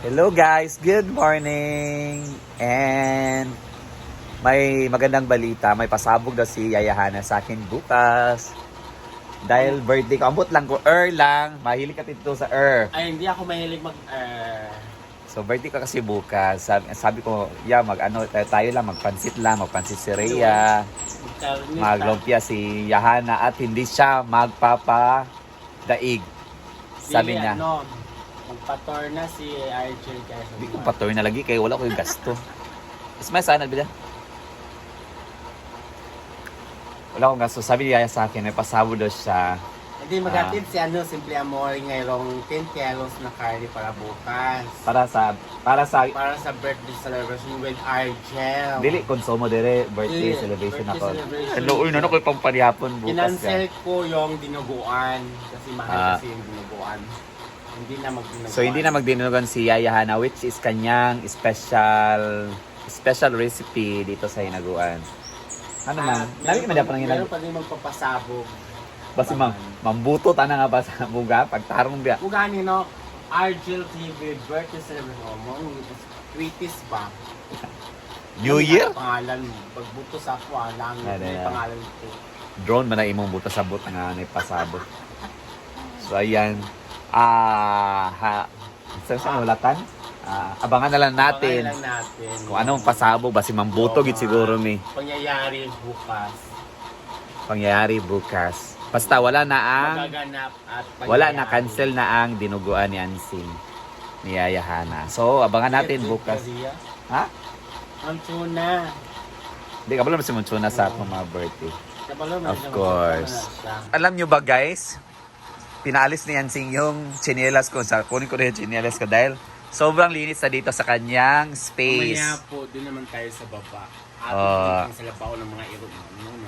Hello guys, good morning! And may magandang balita, may pasabog daw si Yaya Hana sa akin bukas. Dahil birthday ko, ambot lang ko, lang. Mahilig ka dito sa Ay, hindi ako mahilig So birthday ko kasi bukas. Sabi ko, tayo lang, magpansit si Rhea. Maglumpia si Yahana at hindi siya magpapadaig. Sabi niya. Magpator na si Archel kaya Hindi ko patoy na lagi kaya wala ko yung gasto. Mas may sana bila. Wala akong gasto. Sabi niya sa akin, may pasabo daw siya. Hindi magatid si Simple Amor ngayong 10 kilos na carne para bukas. Para sa birthday celebration with Archel. dili konsumo dire birthday celebration birthday ako. celebration. Hello, ano ko pang panihapon bukas. Kinansel ko yung dinuguan kasi mahal kasi yung dinuguan. Hindi na magdinuguan. So hindi na magdinuguan si Yaya Hana, which is kanyang special recipe dito sa hinaguan. Ano man? Nabi man dapat nang meron pa rin magpapasabog. Basi mambuto ta na nga ba sa buga pagtarong biya. Ugani no, Argel TV birthday celebration mo, tweetis ba? New Year? Pangalan mo, pagbuto sa ako, lang may pangalan ko. Drone man na imong buta sabot nga ni pasabot. So ayan. Sa ulatan? Abangan na lang natin. Kung anong pasabog basi mambuto gid siguro ni. Pangyayari bukas. Basta wala na cancel na ang dinuguan ni Ansing ni Yaya Hana. So abangan natin bukas. Ha? Ang tuna. Hindi ka pala si Monchuna sa akong mga birthday. Of course. Alam nyo ba guys? Pinaalis ni Ansing yung chinelas ko. Kunin ko rin yung chinelas ko dahil sobrang linis na dito sa kanyang space. Mamaya po, doon naman tayo sa baba. Sa labaw ng mga iro.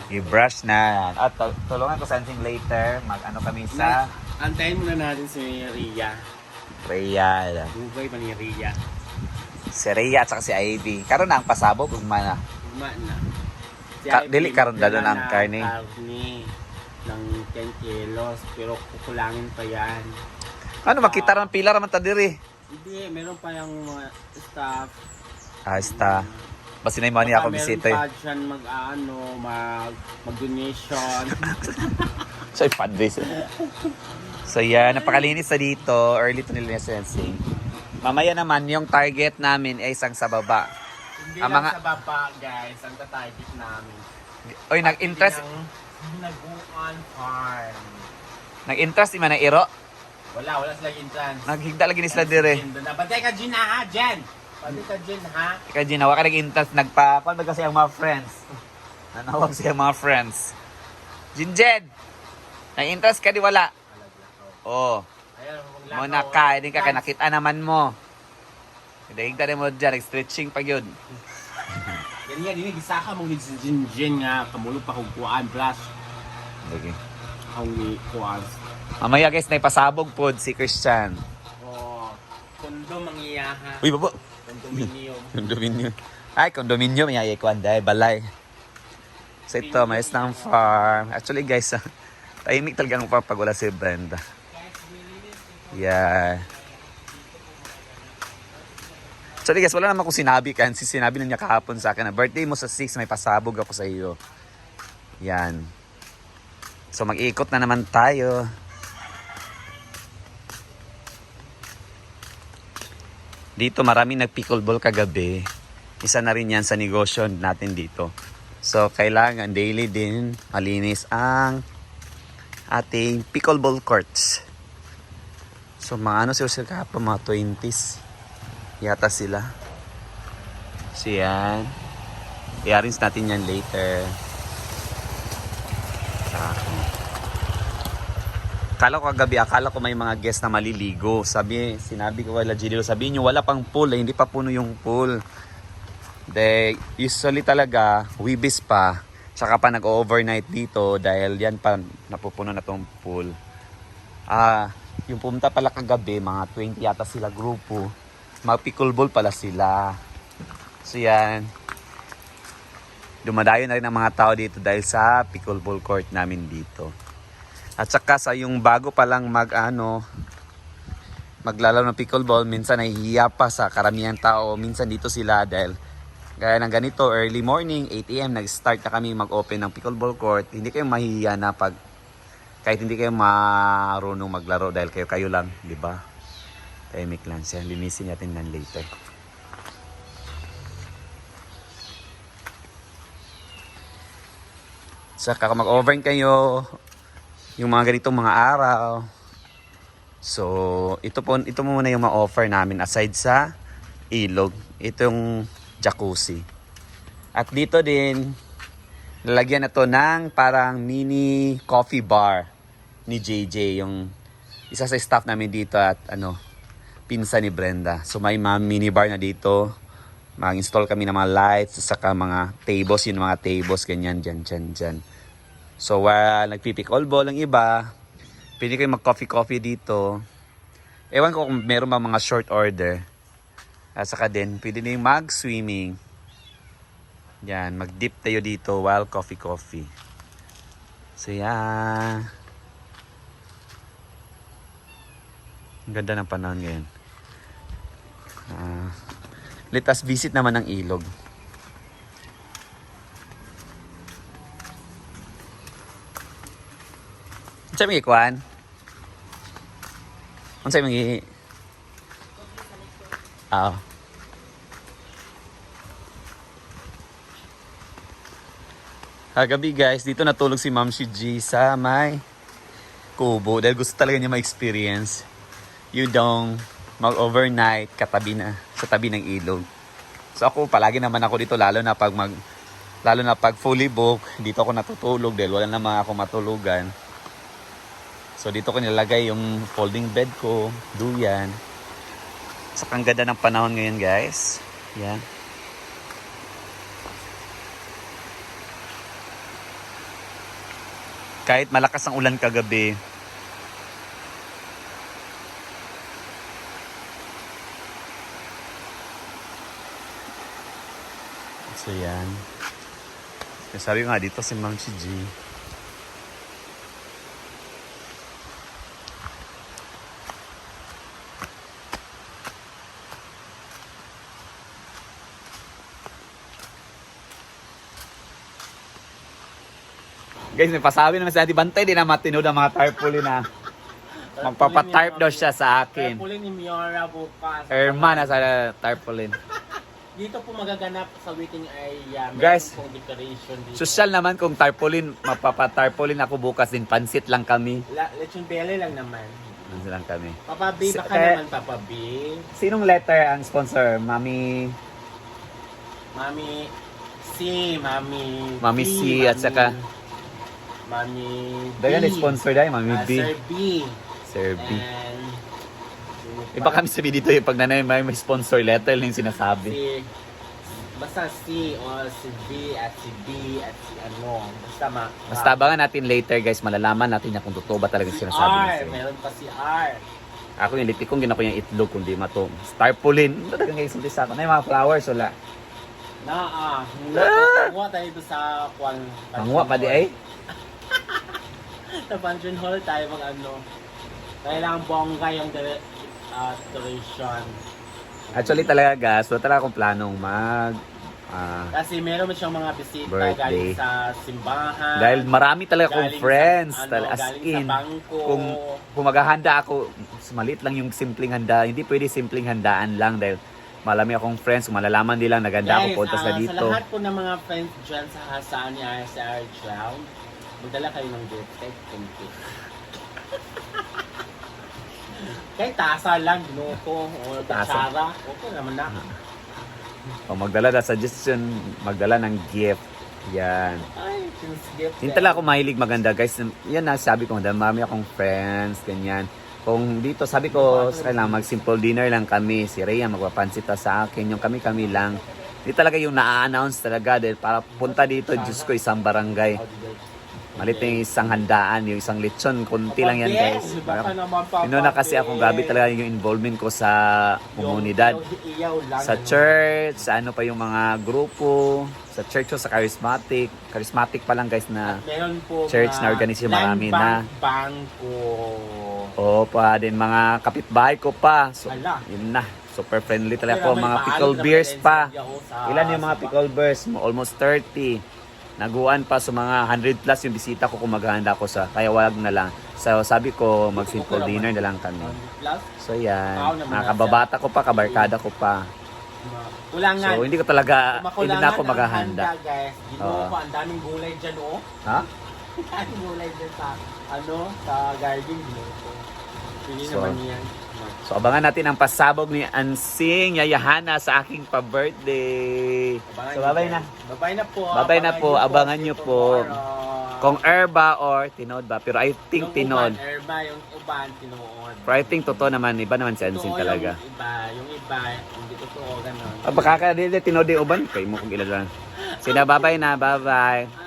I-brush na. At tulungan ko sa Ansing later. Mag-ano kami sa... Antayin muna natin si Rhea. Rhea. Bugay pa ni Rhea. Si Rhea at saka si Ivy. Karon na ang pasabog. Ugma na. Ugma na. Dili karon dalo ng karne. Ng 10 kilos. Pero kukulangin pa yan. Ano, makita rin pila raman ta diri. Hindi, meron pa yung mga staff. Staff. Basta na yung money ako bisita. Meron pa dyan mag-donation. So, fundraise. So, yan. Napakalinis na dito. Early to nila sensing. Mamaya naman, yung target namin ay isang sa baba. Hindi lang sa baba, guys. Ang target namin. Oy, nag-interest. Hinaguan farm. Nag-interest ima na iro? Wala silang entrance. Naghigda lagi ni sila dire. Batay ka Jen ha, Jen. Batay ka Jen ha. Ika Jen, hawa ka nag-interest. Nagpa-call ba kasi ang mga friends? Nanawag siya mga friends. Jen! Nag-interest ka di wala? Oo. Muna ka, hindi ka nakita naman mo. Higda rin mo dyan, nag-stretching pag yun. Ganyan, hindi gisaka mong Jen nga, kamulo pa kong kuhaan, plus. Okay. Ang kuhaan. Mamaya guys, naipasabog po si Christian. Kondom ang iyaha. Uy, babo. Condominium. Condominium. Ay, condominium. May ayekuan dahil balay. So ito, may isang farm. Actually guys, tahimik talaga ang pag wala si Brenda. Yeah. Actually guys, wala naman akong sinabi. Kasi sinabi na niya kahapon sa akin na birthday mo sa 6, may pasabog ako sa iyo. Yan. So mag-iikot na naman tayo. Dito maraming nag-pickleball kagabi. Isa na rin yan sa negosyo natin dito. So kailangan daily din malinis ang ating pickleball courts. So mga sila kahapon, mga 20s. Yata sila. So yan. I-arrange natin yan later. Akala ko may mga guest na maliligo. Sinabi ko kay Gilio, sabi niyo wala pang pool, hindi pa puno yung pool. Usually talaga, wibis pa. Saka pa nag-overnight dito dahil yan pa napupuno na tong pool. Yung pumunta pala kagabi, mga 20 yata sila grupo. Mga pickleball pala sila. So yan. Dumadayo na rin ang mga tao dito dahil sa pickleball court namin dito. At saka sa yung bago pa lang maglalaro ng pickleball. Minsan nahihiya pa sa karamihan tao. Minsan dito sila dahil gaya ng ganito, early morning, 8 AM, nag-start na kami mag-open ng pickleball court. Hindi kayo mahihiya na kahit hindi kayo marunong maglaro dahil kayo lang, di ba? Tahimik lang siya. Linisin natin yan later. Saka kung mag-overn kayo, yung mga ganitong mga araw. So, ito muna yung mga offer namin aside sa ilog. Itong jacuzzi. At dito din, lalagyan na to ng parang mini coffee bar ni JJ, yung isa sa staff namin dito at pinsan ni Brenda. So may mga mini bar na dito. Mag-install kami ng mga lights, saka mga tables, yung mga tables, ganyan, dyan. So while nagpipickleball ang iba, pwede kayo mag-coffee dito. Ewan ko kung meron ba mga short order. At saka din, pwede na yung mag-swimming. Yan, mag-dip tayo dito while coffee. So yan. Ang ganda ng panahon ngayon. Let us visit naman ng ilog. Ano sa'yo magigikuan? Ano sa'yo magigikuan? Kagabi guys, dito natulog si Ma'am G sa may kubo dahil gusto talaga niya ma-experience yung dong mag-overnight sa tabi ng ilog. So ako palagi naman ako dito lalo na pag fully book, dito ako natutulog dahil wala naman ako matulugan. So dito ko nilalagay yung folding bed ko, duyan. Sa ganda ng panahon ngayon guys. Yan. Kahit malakas ang ulan kagabi, so yan. Sabi ko nga dito si Ma'am G. Guys, may pasabi naman sa ating bantay, di na matinood ang mga tarpaulin na magpapatarp daw siya sa akin. Tarpaulin ni Miora bukas. Erma na sa tarpaulin. Dito po magaganap sa waiting area. Guys, pong decoration dito. Social naman kung tarpaulin, mapapatarpaulin ako bukas din. Pansit lang kami. Lechon bele lang naman. Pansit lang kami. Papa B, baka naman Papa B. Sinong letter ang sponsor? Mami C, Mami C at saka Mami B. dagan sponsor dahil Mami B. Sir B. Sir B. And Iba kami sabi dito yung pag nanay may sponsor letter lang yung sinasabi. Basta C o si B at si B at si ano. Basta abangan natin later guys, malalaman natin na kung totoo ba talaga yung sinasabi R, niya. meron pa si R. Ako yung litik kong ginako yung itlog kundi mato. Tarpaulin. Ito talagang isulti sa ako. Na yung mga flowers wala. Mangwa tayo ito sa Kwan. Mangwa pa di ay? Sa function hall tayo mag ano. Kailangan bongga yung decoration. Actually talaga guys, wala talaga akong planong Kasi meron mo siyang mga bisita birthday. galing sa simbahan. Dahil marami talaga akong galing friends. sa, As galing in, sa bangko. kung maghahanda ako, maliit lang yung simpleng handa. Hindi pwede simpleng handaan lang dahil marami akong friends. Kung malalaman nilang naganda ako, punta sa dito. Sa lahat po ng mga friends dyan sa hasaan ni RSR Drown, magdala kayo ng gift. Kahit kunti. Kahit tasa lang, ginoko, o tatsara. Okay naman na. O magdala na suggestion, magdala ng gift. Yan. Ay, since gift. Hindi talaga ako mahilig maganda guys. Yan na sabi ko, dahil marami akong friends, ganyan. Kung dito, sabi ko, sa kailangan mag-simple dinner lang kami. Si Rhea magpapansita sa akin. Yung kami lang. Hindi talaga yung na-announce talaga. Dahil para punta dito, Diyos ko, isang barangay. Malit yung isang handaan, yung isang lechon. Kunti lang yan guys. Na kasi ako gabi talaga yung involvement ko sa komunidad. Sa church, sa ano pa yung mga grupo. Sa church o sa charismatic. Charismatic pa lang guys na meron po church na organisasyon marami na. Bangko. O pa din mga kapitbahay ko pa. So, Ala. yun na. Super friendly talaga Pero po. may Mga paano pickle na beers may pa. lensya ako sa- Ilan yung mga pickle beers mo? Almost 30. Naguan pa sa mga 100 plus yung bisita ko kung maghahanda ko sa. Kaya wag na lang. So sabi ko mag simple dinner na lang kami. Plus, So yan. Tao naman Mga na kababata ko pa, kabarkada ko pa. kulangan. So hindi ko talaga, hindi Makulangan na ako ang maghahanda. handa, guys. Ginoo Oo. ko, ang daming gulay dyan, oh. Ha? Ang daming gulay dyan sa, sa garden. Ginoo ko. Pili So, naman yan. So abangan natin ang pasabog ni Ansing Yayahana sa aking pa-birthday. So bye-bye na. Bye-bye na po. Bye-bye na po. Abangan nyo po. Kung herba or tinod ba? Pero I think tinod. Yung herba, yung uban, tinuod. Pero I think totoo naman. Iba naman si Ansing Totoo talaga. Yung iba, hindi totoo, ganun. Baka ka tinod yung uban. Kaya mo kung ilan lang. Sina bye-bye na. Bye-bye.